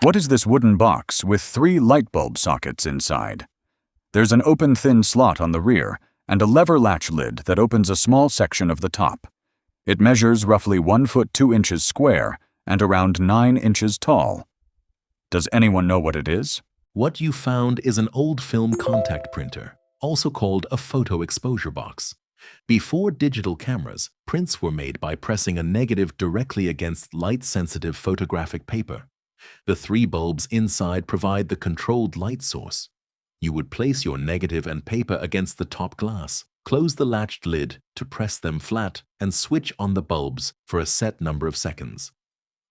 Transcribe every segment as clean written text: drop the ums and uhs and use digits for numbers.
What is this wooden box with 3 light bulb sockets inside? There's an open thin slot on the rear and a lever latch lid that opens a small section of the top. It measures roughly 1 foot 2 inches square and around 9 inches tall. Does anyone know what it is? What you found is an old film contact printer, also called a photo exposure box. Before digital cameras, prints were made by pressing a negative directly against light-sensitive photographic paper. The 3 bulbs inside provide the controlled light source. You would place your negative and paper against the top glass, close the latched lid to press them flat, and switch on the bulbs for a set number of seconds.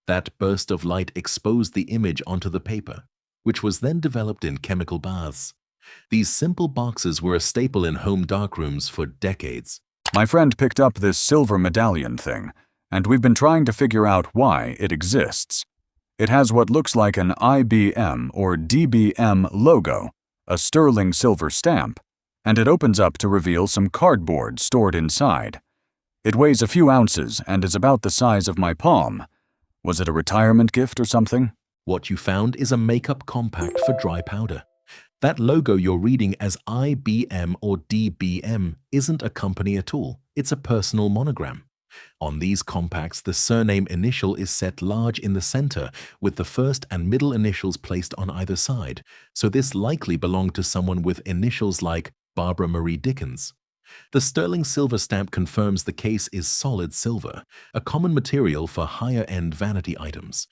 That burst of light exposed the image onto the paper, which was then developed in chemical baths. These simple boxes were a staple in home darkrooms for decades. My friend picked up this silver medallion thing, and we've been trying to figure out why it exists. It has what looks like an IBM or DBM logo, a sterling silver stamp, and it opens up to reveal some cardboard stored inside. It weighs a few ounces and is about the size of my palm. Was it a retirement gift or something? What you found is a makeup compact for dry powder. That logo you're reading as IBM or DBM isn't a company at all. It's a personal monogram. On these compacts, the surname initial is set large in the center, with the first and middle initials placed on either side, so this likely belonged to someone with initials like Barbara Marie Dickens. The sterling silver stamp confirms the case is solid silver, a common material for higher-end vanity items.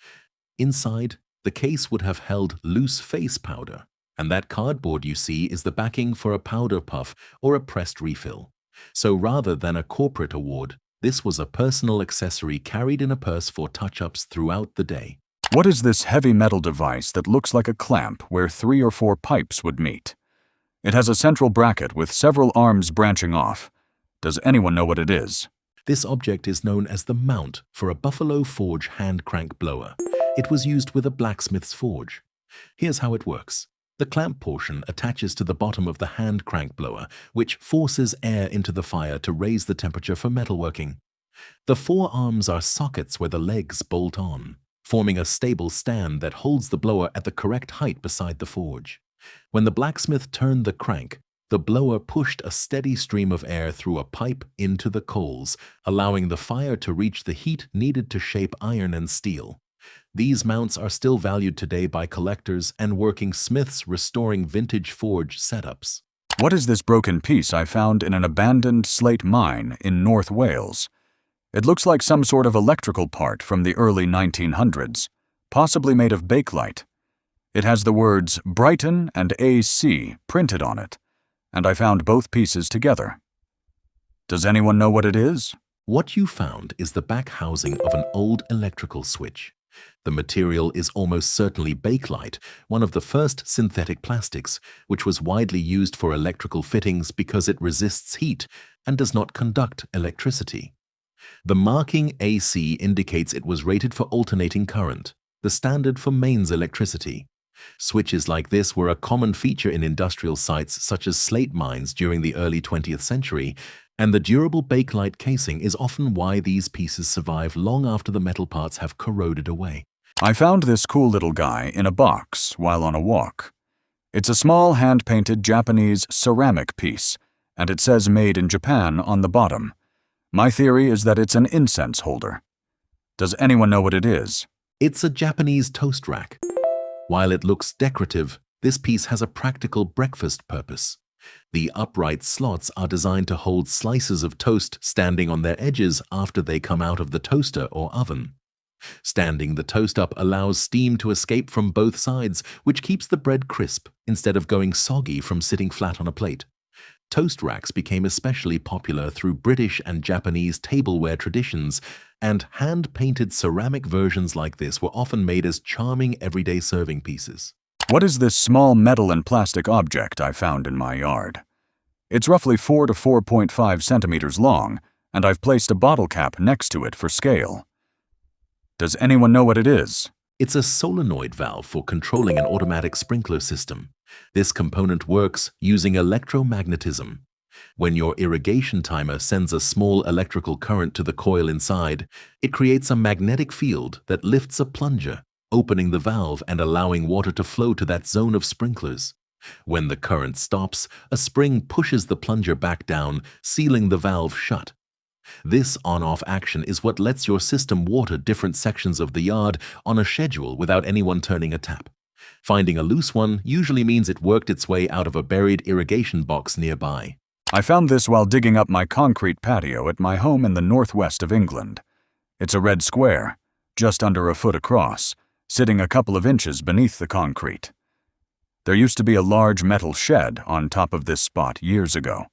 Inside, the case would have held loose face powder, and that cardboard you see is the backing for a powder puff or a pressed refill. So rather than a corporate award, this was a personal accessory carried in a purse for touch-ups throughout the day. What is this heavy metal device that looks like a clamp where 3 or 4 pipes would meet? It has a central bracket with several arms branching off. Does anyone know what it is? This object is known as the mount for a Buffalo Forge hand crank blower. It was used with a blacksmith's forge. Here's how it works. The clamp portion attaches to the bottom of the hand crank blower, which forces air into the fire to raise the temperature for metalworking. The 4 arms are sockets where the legs bolt on, forming a stable stand that holds the blower at the correct height beside the forge. When the blacksmith turned the crank, the blower pushed a steady stream of air through a pipe into the coals, allowing the fire to reach the heat needed to shape iron and steel. These mounts are still valued today by collectors and working smiths restoring vintage forge setups. What is this broken piece I found in an abandoned slate mine in North Wales? It looks like some sort of electrical part from the early 1900s, possibly made of bakelite. It has the words Brighton and AC printed on it, and I found both pieces together. Does anyone know what it is? What you found is the back housing of an old electrical switch. The material is almost certainly bakelite, one of the first synthetic plastics, which was widely used for electrical fittings because it resists heat and does not conduct electricity. The marking AC indicates it was rated for alternating current, the standard for mains electricity. Switches like this were a common feature in industrial sites such as slate mines during the early 20th century, and the durable bakelite casing is often why these pieces survive long after the metal parts have corroded away. I found this cool little guy in a box while on a walk. It's a small hand-painted Japanese ceramic piece, and it says made in Japan on the bottom. My theory is that it's an incense holder. Does anyone know what it is? It's a Japanese toast rack. While it looks decorative, this piece has a practical breakfast purpose. The upright slots are designed to hold slices of toast standing on their edges after they come out of the toaster or oven. Standing the toast up allows steam to escape from both sides, which keeps the bread crisp instead of going soggy from sitting flat on a plate. Toast racks became especially popular through British and Japanese tableware traditions, and hand-painted ceramic versions like this were often made as charming everyday serving pieces. What is this small metal and plastic object I found in my yard? It's roughly 4 to 4.5 centimeters long, and I've placed a bottle cap next to it for scale. Does anyone know what it is? It's a solenoid valve for controlling an automatic sprinkler system. This component works using electromagnetism. When your irrigation timer sends a small electrical current to the coil inside, it creates a magnetic field that lifts a plunger, opening the valve and allowing water to flow to that zone of sprinklers. When the current stops, a spring pushes the plunger back down, sealing the valve shut. This on-off action is what lets your system water different sections of the yard on a schedule without anyone turning a tap. Finding a loose one usually means it worked its way out of a buried irrigation box nearby. I found this while digging up my concrete patio at my home in the northwest of England. It's a red square, just under a foot across, sitting a couple of inches beneath the concrete. There used to be a large metal shed on top of this spot years ago.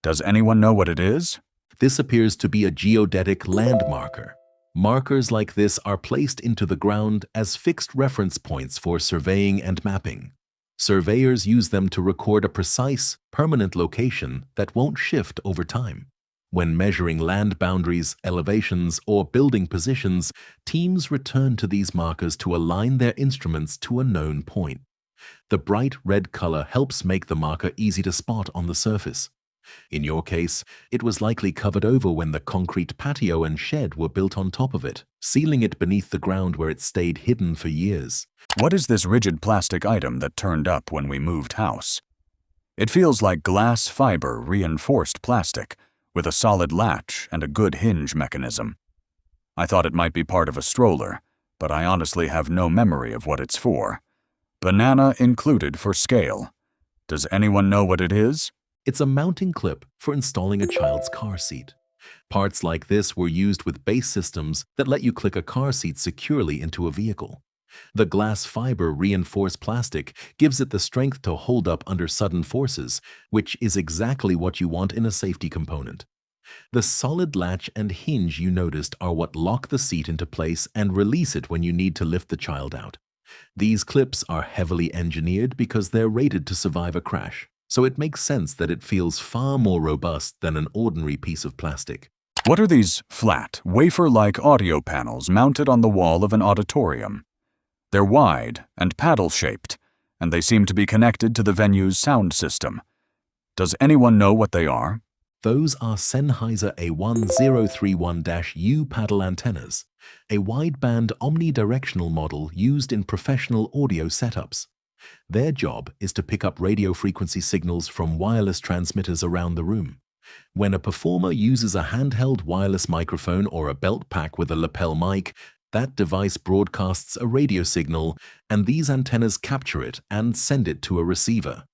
Does anyone know what it is? This appears to be a geodetic land marker. Markers like this are placed into the ground as fixed reference points for surveying and mapping. Surveyors use them to record a precise, permanent location that won't shift over time. When measuring land boundaries, elevations, or building positions, teams return to these markers to align their instruments to a known point. The bright red color helps make the marker easy to spot on the surface. In your case, it was likely covered over when the concrete patio and shed were built on top of it, sealing it beneath the ground where it stayed hidden for years. What is this rigid plastic item that turned up when we moved house? It feels like glass fiber reinforced plastic, with a solid latch and a good hinge mechanism. I thought it might be part of a stroller, but I honestly have no memory of what it's for. Banana included for scale. Does anyone know what it is? It's a mounting clip for installing a child's car seat. Parts like this were used with base systems that let you click a car seat securely into a vehicle. The glass fiber reinforced plastic gives it the strength to hold up under sudden forces, which is exactly what you want in a safety component. The solid latch and hinge you noticed are what lock the seat into place and release it when you need to lift the child out. These clips are heavily engineered because they're rated to survive a crash, so it makes sense that it feels far more robust than an ordinary piece of plastic. What are these flat, wafer-like audio panels mounted on the wall of an auditorium? They're wide and paddle-shaped, and they seem to be connected to the venue's sound system. Does anyone know what they are? Those are Sennheiser A1031-U paddle antennas, a wideband omnidirectional model used in professional audio setups. Their job is to pick up radio frequency signals from wireless transmitters around the room. When a performer uses a handheld wireless microphone or a belt pack with a lapel mic, that device broadcasts a radio signal, and these antennas capture it and send it to a receiver.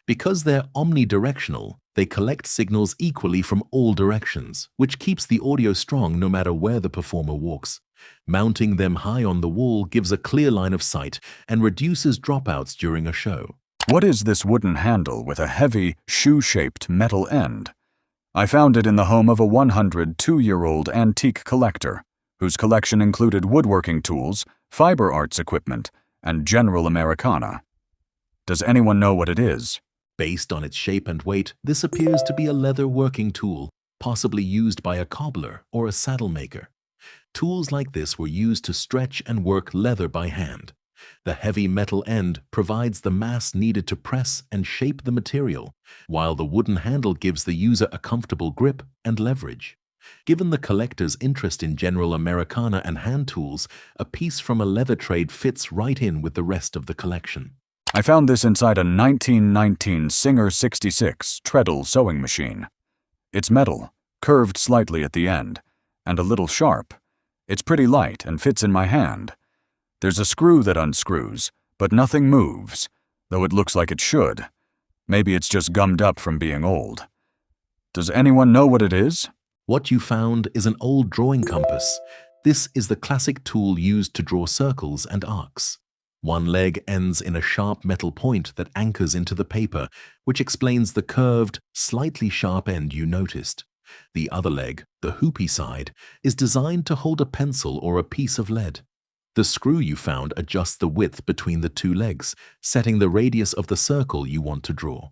Because they're omnidirectional, they collect signals equally from all directions, which keeps the audio strong no matter where the performer walks. Mounting them high on the wall gives a clear line of sight and reduces dropouts during a show. What is this wooden handle with a heavy, shoe-shaped metal end? I found it in the home of a 102-year-old antique collector, whose collection included woodworking tools, fiber arts equipment, and general Americana. Does anyone know what it is? Based on its shape and weight, this appears to be a leather working tool, possibly used by a cobbler or a saddle maker. Tools like this were used to stretch and work leather by hand. The heavy metal end provides the mass needed to press and shape the material, while the wooden handle gives the user a comfortable grip and leverage. Given the collector's interest in general Americana and hand tools, a piece from a leather trade fits right in with the rest of the collection. I found this inside a 1919 Singer 66 treadle sewing machine. It's metal, curved slightly at the end, and a little sharp. It's pretty light and fits in my hand. There's a screw that unscrews, but nothing moves, though it looks like it should. Maybe it's just gummed up from being old. Does anyone know what it is? What you found is an old drawing compass. This is the classic tool used to draw circles and arcs. One leg ends in a sharp metal point that anchors into the paper, which explains the curved, slightly sharp end you noticed. The other leg, the hoopy side, is designed to hold a pencil or a piece of lead. The screw you found adjusts the width between the two legs, setting the radius of the circle you want to draw.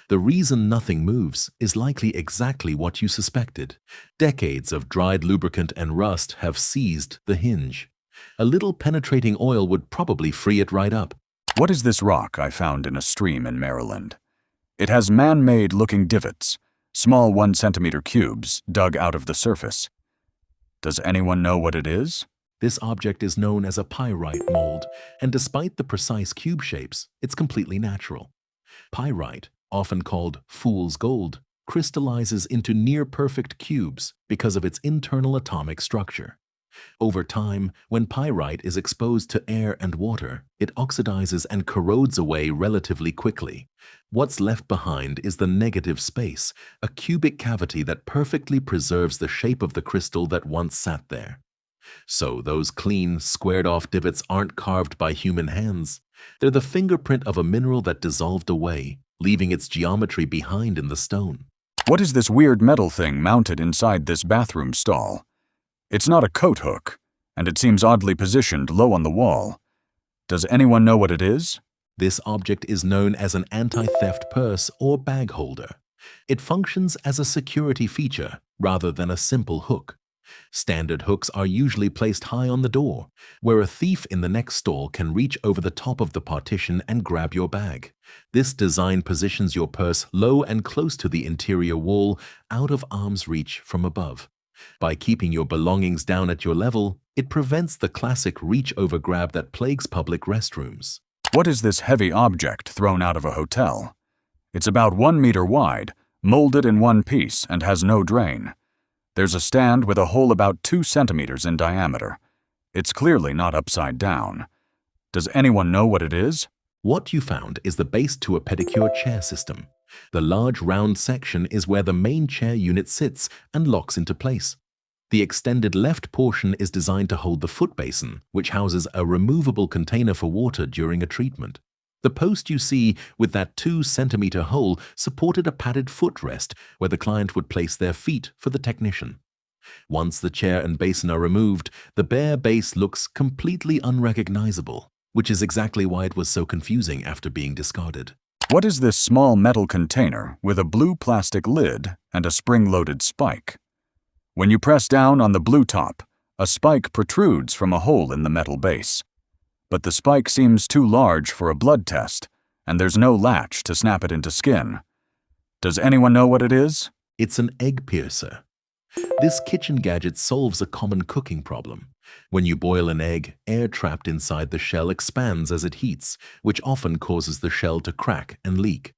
The reason nothing moves is likely exactly what you suspected. Decades of dried lubricant and rust have seized the hinge. A little penetrating oil would probably free it right up. What is this rock I found in a stream in Maryland? It has man-made looking divots, small 1 centimeter cubes dug out of the surface. Does anyone know what it is? This object is known as a pyrite mold, and despite the precise cube shapes, it's completely natural. Pyrite, often called fool's gold, crystallizes into near-perfect cubes because of its internal atomic structure. Over time, when pyrite is exposed to air and water, it oxidizes and corrodes away relatively quickly. What's left behind is the negative space, a cubic cavity that perfectly preserves the shape of the crystal that once sat there. So those clean, squared-off divots aren't carved by human hands. They're the fingerprint of a mineral that dissolved away, leaving its geometry behind in the stone. What is this weird metal thing mounted inside this bathroom stall? It's not a coat hook, and it seems oddly positioned low on the wall. Does anyone know what it is? This object is known as an anti-theft purse or bag holder. It functions as a security feature rather than a simple hook. Standard hooks are usually placed high on the door, where a thief in the next stall can reach over the top of the partition and grab your bag. This design positions your purse low and close to the interior wall, out of arm's reach from above. By keeping your belongings down at your level, it prevents the classic reach-over grab that plagues public restrooms. What is this heavy object thrown out of a hotel? It's about 1 meter wide, molded in one piece, and has no drain. There's a stand with a hole about 2 centimeters in diameter. It's clearly not upside down. Does anyone know what it is? What you found is the base to a pedicure chair system. The large round section is where the main chair unit sits and locks into place. The extended left portion is designed to hold the foot basin, which houses a removable container for water during a treatment. The post you see with that 2 centimeter hole supported a padded footrest where the client would place their feet for the technician. Once the chair and basin are removed, the bare base looks completely unrecognizable, which is exactly why it was so confusing after being discarded. What is this small metal container with a blue plastic lid and a spring-loaded spike? When you press down on the blue top, a spike protrudes from a hole in the metal base. But the spike seems too large for a blood test, and there's no latch to snap it into skin. Does anyone know what it is? It's an egg piercer. This kitchen gadget solves a common cooking problem. When you boil an egg, air trapped inside the shell expands as it heats, which often causes the shell to crack and leak.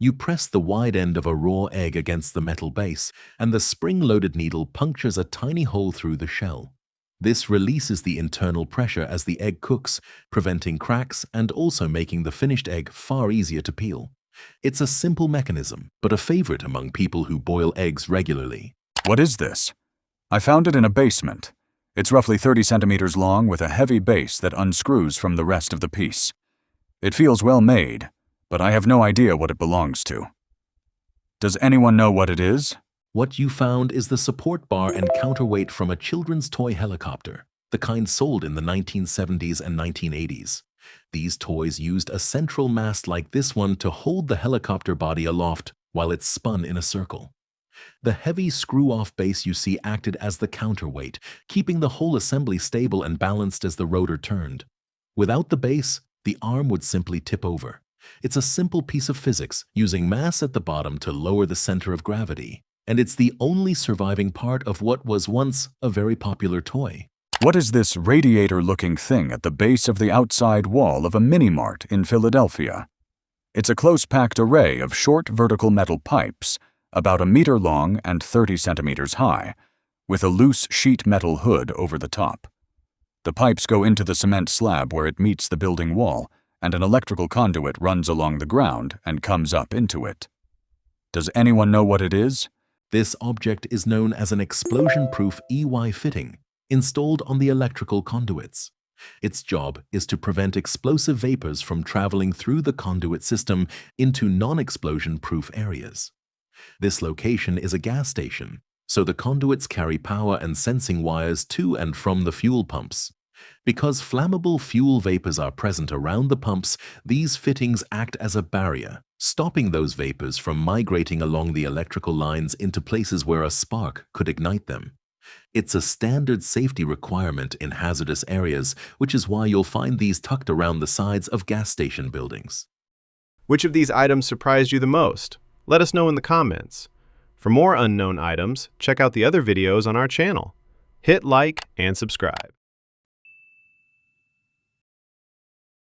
You press the wide end of a raw egg against the metal base, and the spring-loaded needle punctures a tiny hole through the shell. This releases the internal pressure as the egg cooks, preventing cracks and also making the finished egg far easier to peel. It's a simple mechanism, but a favorite among people who boil eggs regularly. What is this? I found it in a basement. It's roughly 30 centimeters long with a heavy base that unscrews from the rest of the piece. It feels well made, but I have no idea what it belongs to. Does anyone know what it is? What you found is the support bar and counterweight from a children's toy helicopter, the kind sold in the 1970s and 1980s. These toys used a central mast like this one to hold the helicopter body aloft while it spun in a circle. The heavy screw-off base you see acted as the counterweight, keeping the whole assembly stable and balanced as the rotor turned. Without the base, the arm would simply tip over. It's a simple piece of physics, using mass at the bottom to lower the center of gravity. And it's the only surviving part of what was once a very popular toy. What is this radiator-looking thing at the base of the outside wall of a mini-mart in Philadelphia? It's a close-packed array of short vertical metal pipes, about 1 meter long and 30 centimeters high, with a loose sheet metal hood over the top. The pipes go into the cement slab where it meets the building wall, and an electrical conduit runs along the ground and comes up into it. Does anyone know what it is? This object is known as an explosion-proof EY fitting, installed on the electrical conduits. Its job is to prevent explosive vapors from traveling through the conduit system into non-explosion-proof areas. This location is a gas station, so the conduits carry power and sensing wires to and from the fuel pumps. Because flammable fuel vapors are present around the pumps, these fittings act as a barrier, stopping those vapors from migrating along the electrical lines into places where a spark could ignite them. It's a standard safety requirement in hazardous areas, which is why you'll find these tucked around the sides of gas station buildings. Which of these items surprised you the most? Let us know in the comments. For more unknown items, check out the other videos on our channel. Hit like and subscribe.